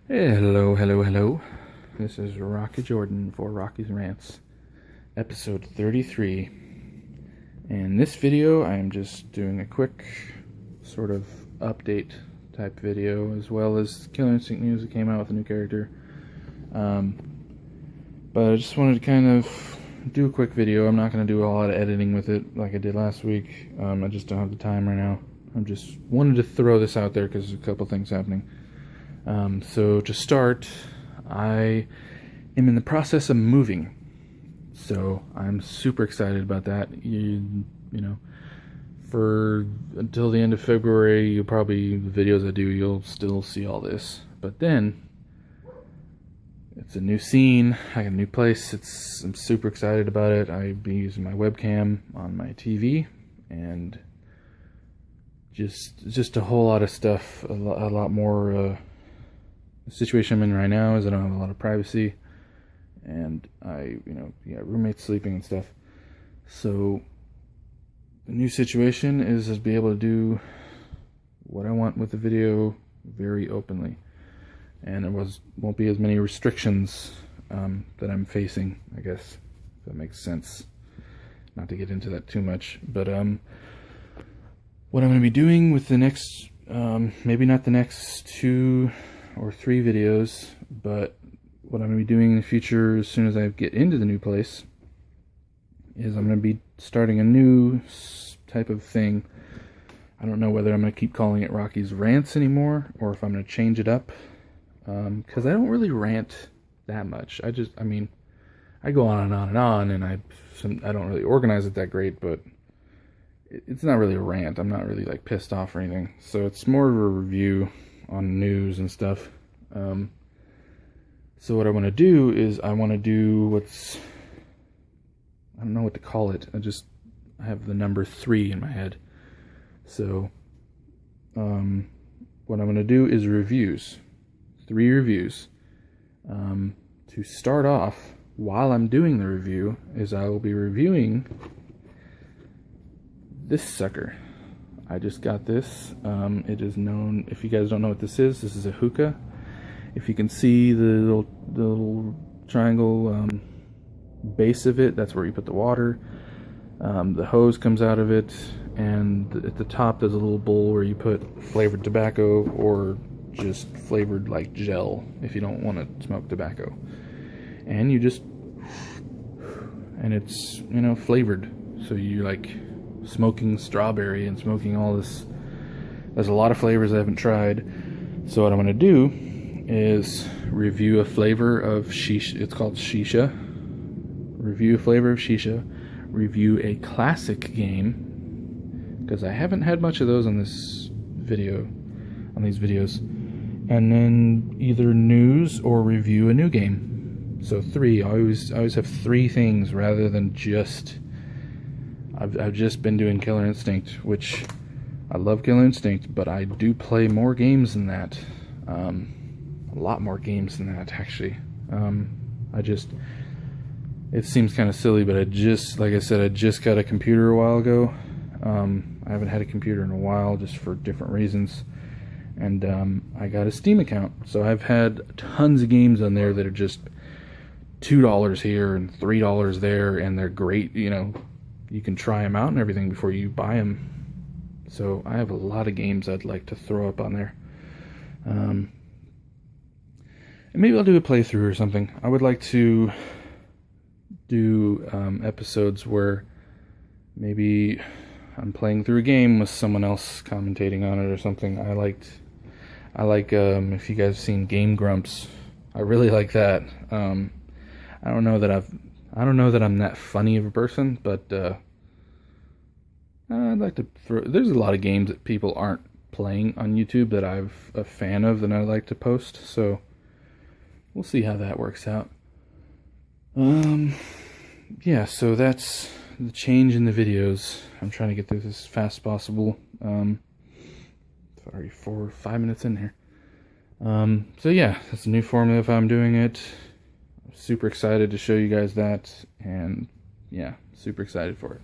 Hello. This is Rocky Jordan for Rocky's Rants, episode 33. In this video, I am just doing a quick sort of update type video, as well as Killer Instinct news that came out with a new character. But I just wanted to kind of do a quick video. I'm not going to do a lot of editing with it like I did last week. I just don't have the time right now. I'm just wanted to throw this out there because there's a couple things happening. So to start, I am in the process of moving, so I'm super excited about that. You know, for until the end of February, you'll probably, the videos I do, you'll still see all this, but then it's a new scene, I got a new place. I'm super excited about it. I'll be using my webcam on my TV, and just a whole lot of stuff, a lot more. The situation I'm in right now is I don't have a lot of privacy, and roommates sleeping and stuff. So the new situation is to be able to do what I want with the video very openly, and there won't be as many restrictions that I'm facing, I guess, if that makes sense. Not to get into that too much, but what I'm going to be doing with the next, maybe not the next 2 or 3 videos, but what I'm going to be doing in the future as soon as I get into the new place is I'm going to be starting a new type of thing. I don't know whether I'm going to keep calling it Rocky's Rants anymore, or if I'm going to change it up, because I don't really rant that much. I go on and on and on, and I don't really organize it that great, but it's not really a rant. I'm not really like pissed off or anything, so it's more of a review on news and stuff. So what I want to do is I want to do I don't know what to call it. I have the number 3 in my head. So what I'm going to do is reviews. 3 reviews. To start off, while I'm doing the review, is I will be reviewing this sucker. I just got this. It is known, if you guys don't know what this is a hookah. If you can see the little triangle base of it, that's where you put the water. The hose comes out of it, and at the top there's a little bowl where you put flavored tobacco, or just flavored like gel if you don't want to smoke tobacco. And you just, and it's, flavored. So you like smoking strawberry and smoking all this. There's a lot of flavors I haven't tried. So what I'm going to do is review a flavor of shisha. It's called shisha. Review a flavor of shisha. Review a classic game, because I haven't had much of those on this video, on these videos. And then either news or review a new game. So 3. I always have 3 things rather than just. I've just been doing Killer Instinct, which I love Killer Instinct, but I do play more games than that. A lot more games than that, actually. It seems kind of silly, but like I said, I just got a computer a while ago. I haven't had a computer in a while, just for different reasons. And I got a Steam account, so I've had tons of games on there that are just $2 here and $3 there, and they're great, You can try them out and everything before you buy them. So I have a lot of games I'd like to throw up on there. And maybe I'll do a playthrough or something. I would like to do episodes where maybe I'm playing through a game with someone else commentating on it or something. I like if you guys have seen Game Grumps, I really like that. I don't know that I'm that funny of a person, but I'd like to there's a lot of games that people aren't playing on YouTube that I'm a fan of that I like to post, so we'll see how that works out. Yeah, so that's the change in the videos. I'm trying to get through this as fast as possible. Sorry, 4 or 5 minutes in here. So yeah, that's a new formula if I'm doing it. Super excited to show you guys that, and yeah, super excited for it.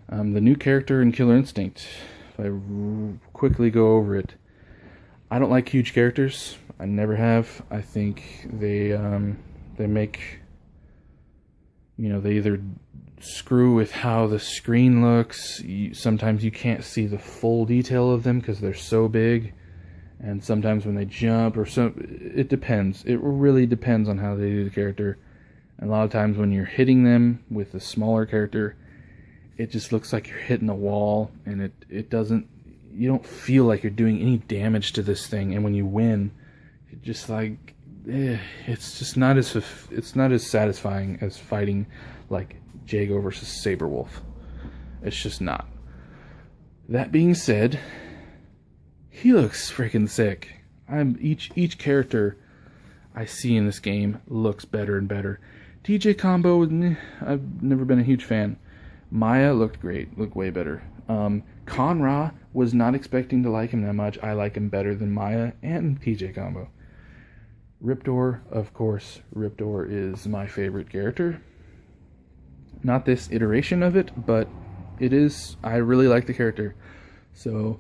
The new character in Killer Instinct, if I quickly go over it, I don't like huge characters. I never have. I think they make, they either screw with how the screen looks. Sometimes you can't see the full detail of them because they're so big, and sometimes when they jump it depends. It really depends on how they do the character. And a lot of times when you're hitting them with a smaller character, it just looks like you're hitting a wall, and it doesn't. You don't feel like you're doing any damage to this thing, and when you win, it just like it's just not as satisfying as fighting like Jago versus Saberwolf. It's just not. That being said, he looks freaking sick. Each character I see in this game looks better and better. TJ combo, I've never been a huge fan. Maya looked great, looked way better. Conra, was not expecting to like him that much. I like him better than Maya and TJ combo. Riptor, of course. Riptor is my favorite character. Not this iteration of it, but it is. I really like the character. So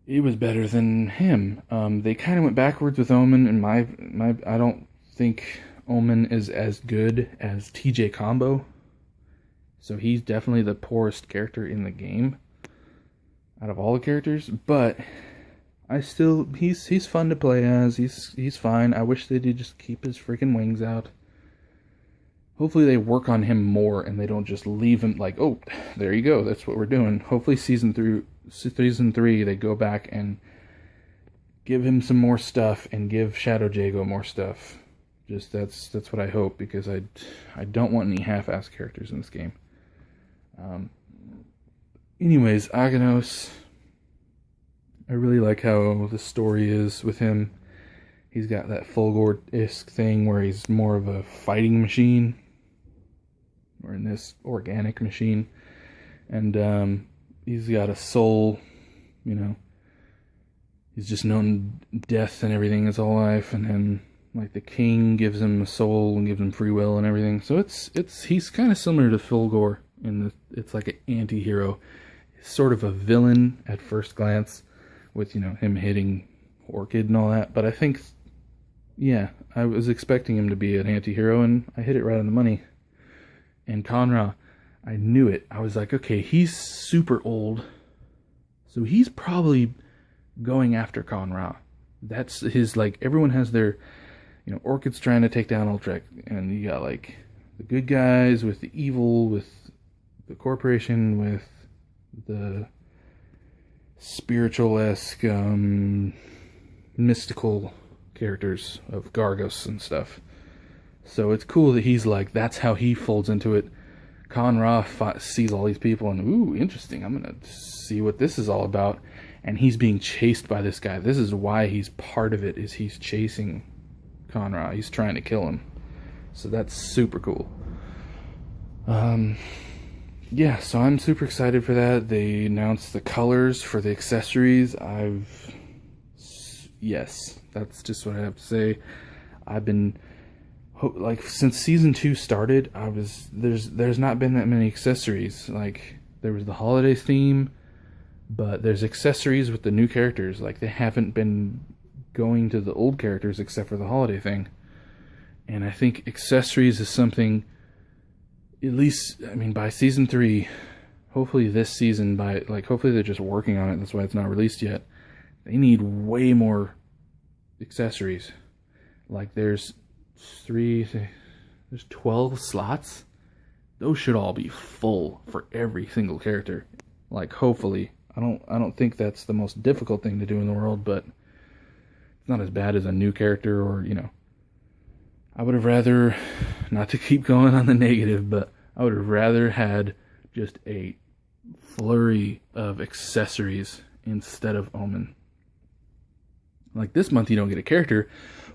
it was better than him. They kind of went backwards with Omen, and I don't think Omen is as good as TJ combo. So he's definitely the poorest character in the game out of all the characters, but he's fun to play as. He's fine. I wish they did just keep his freaking wings out. Hopefully they work on him more and they don't just leave him like, oh, there you go, that's what we're doing. Hopefully season 3 they go back and give him some more stuff and give Shadow Jago more stuff. Just that's what I hope, because I don't want any half-assed characters in this game. Anyways, Aganos, I really like how the story is with him. He's got that Fulgore-esque thing where he's more of a fighting machine, or in this, organic machine. And he's got a soul, he's just known death and everything his whole life, and then like the king gives him a soul and gives him free will and everything. So he's kind of similar to Fulgore it's like an anti-hero, sort of a villain at first glance, with him hitting Orchid and all that. But I think, yeah, I was expecting him to be an anti-hero, and I hit it right on the money. And Conra, I knew it. I was like, okay, he's super old, so he's probably going after Conra. That's his, like, everyone has their, Orchid's trying to take down Ultrek, and you got like the good guys with the evil, with the corporation, with the spiritual-esque, mystical characters of Gargos and stuff. So it's cool that he's like, that's how he folds into it. Conra sees all these people and, ooh, interesting, I'm gonna see what this is all about. And he's being chased by this guy. This is why he's part of it, is he's chasing Conra. He's trying to kill him. So that's super cool. Yeah, so I'm super excited for that. They announced the colors for the accessories. Yes, that's just what I have to say. I've been, like, since season 2 started, there's not been that many accessories. Like, there was the holiday theme, but there's accessories with the new characters. Like, they haven't been going to the old characters except for the holiday thing. And I think accessories is something, at least, by season 3, hopefully this season, hopefully they're just working on it, that's why it's not released yet. They need way more accessories. Like, there's 12 slots. Those should all be full for every single character. Like, hopefully. I don't think that's the most difficult thing to do in the world, but it's not as bad as a new character, or, I would have rather, not to keep going on the negative, but I would have rather had just a flurry of accessories instead of Omen. Like, this month you don't get a character,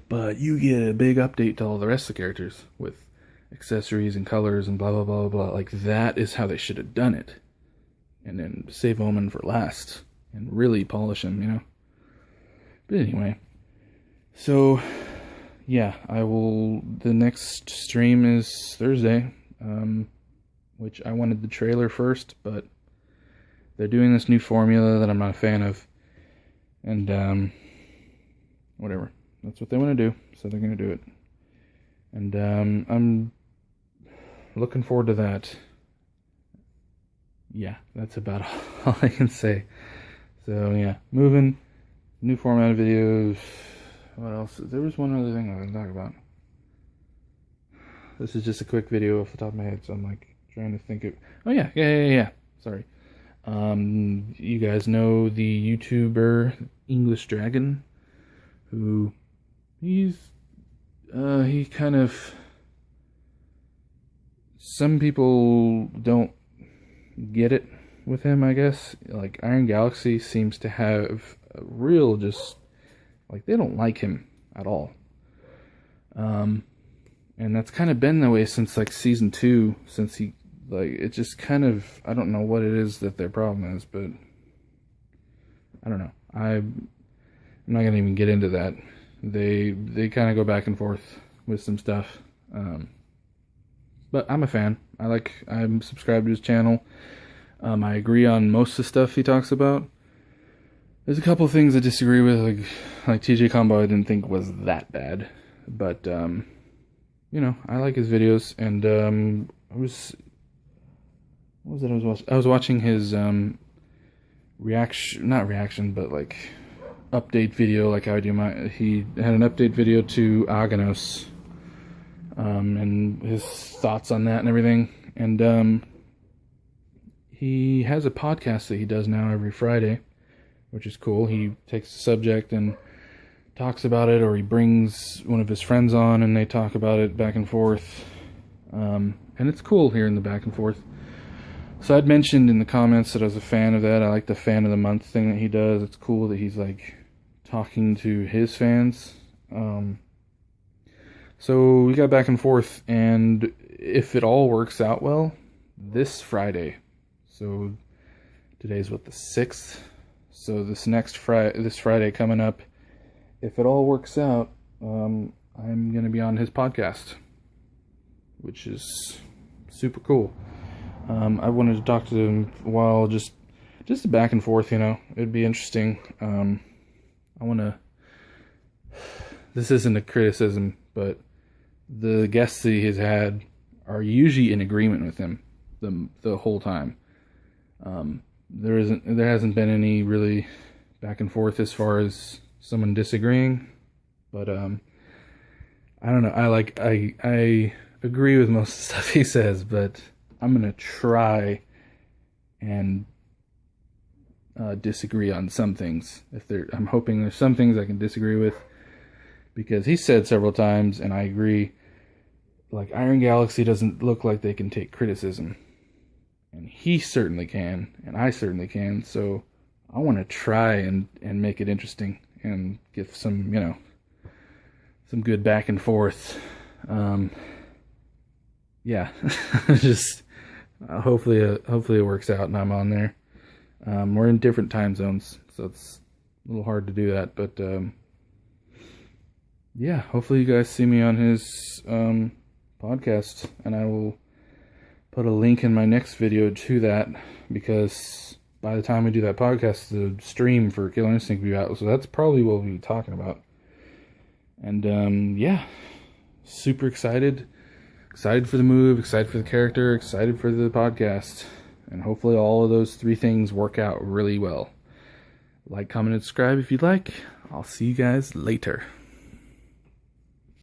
but you get a big update to all the rest of the characters with accessories and colors and blah, blah, blah, blah. Like, that is how they should have done it. And then save Omen for last and really polish him, But anyway, so yeah, the next stream is Thursday, which I wanted the trailer first, but they're doing this new formula that I'm not a fan of, and whatever. That's what they want to do, so they're going to do it. And I'm looking forward to that. Yeah, that's about all I can say. So yeah, moving, new format of videos. What else? There was one other thing I was going to talk about. This is just a quick video off the top of my head, so I'm like trying to think of. Oh yeah. Sorry. You guys know the YouTuber English Dragon, who he kind of, some people don't get it with him, I guess. Like Iron Galaxy seems to have a real, just like, they don't like him at all. And that's kind of been that way since like season 2, since he, like, it just kind of, I don't know what it is that their problem is, but I don't know. I'm not gonna even get into that. They kind of go back and forth with some stuff. But I'm a fan. I'm subscribed to his channel. I agree on most of the stuff he talks about. There's a couple of things I disagree with, like TJ Combo I didn't think was that bad. But, you know, I like his videos, and what was it I was watching? I was watching his not reaction, but like update video, like how I do he had an update video to Aganos, and his thoughts on that and everything. And he has a podcast that he does now every Friday, which is cool. He takes a subject and talks about it, or he brings one of his friends on and they talk about it back and forth. And it's cool hearing the back and forth. So I'd mentioned in the comments that I was a fan of that. I like the fan of the month thing that he does. It's cool that he's like talking to his fans. So we got back and forth, and if it all works out well, this Friday, so today's what, the 6th? So this Friday coming up, if it all works out, I'm going to be on his podcast, which is super cool. I wanted to talk to him while just back and forth, you know. It'd be interesting. This isn't a criticism, but the guests that he has had are usually in agreement with him the whole time. There hasn't been any really back and forth as far as someone disagreeing, but I don't know. I agree with most of the stuff he says, but I'm gonna try and disagree on some things. I'm hoping there's some things I can disagree with, because he said several times, and I agree, like Iron Galaxy doesn't look like they can take criticism, and he certainly can, and I certainly can. So I want to try and make it interesting and give some, you know, some good back and forth. Yeah, just hopefully it works out and I'm on there. We're in different time zones, so it's a little hard to do that, but yeah, hopefully you guys see me on his podcast, and I will put a link in my next video to that, because by the time we do that podcast, the stream for Killer Instinct will be out, so that's probably what we'll be talking about. And yeah, super excited for the move, excited for the character, excited for the podcast, and hopefully all of those 3 things work out really well. Like, comment, and subscribe if you'd like. I'll see you guys later.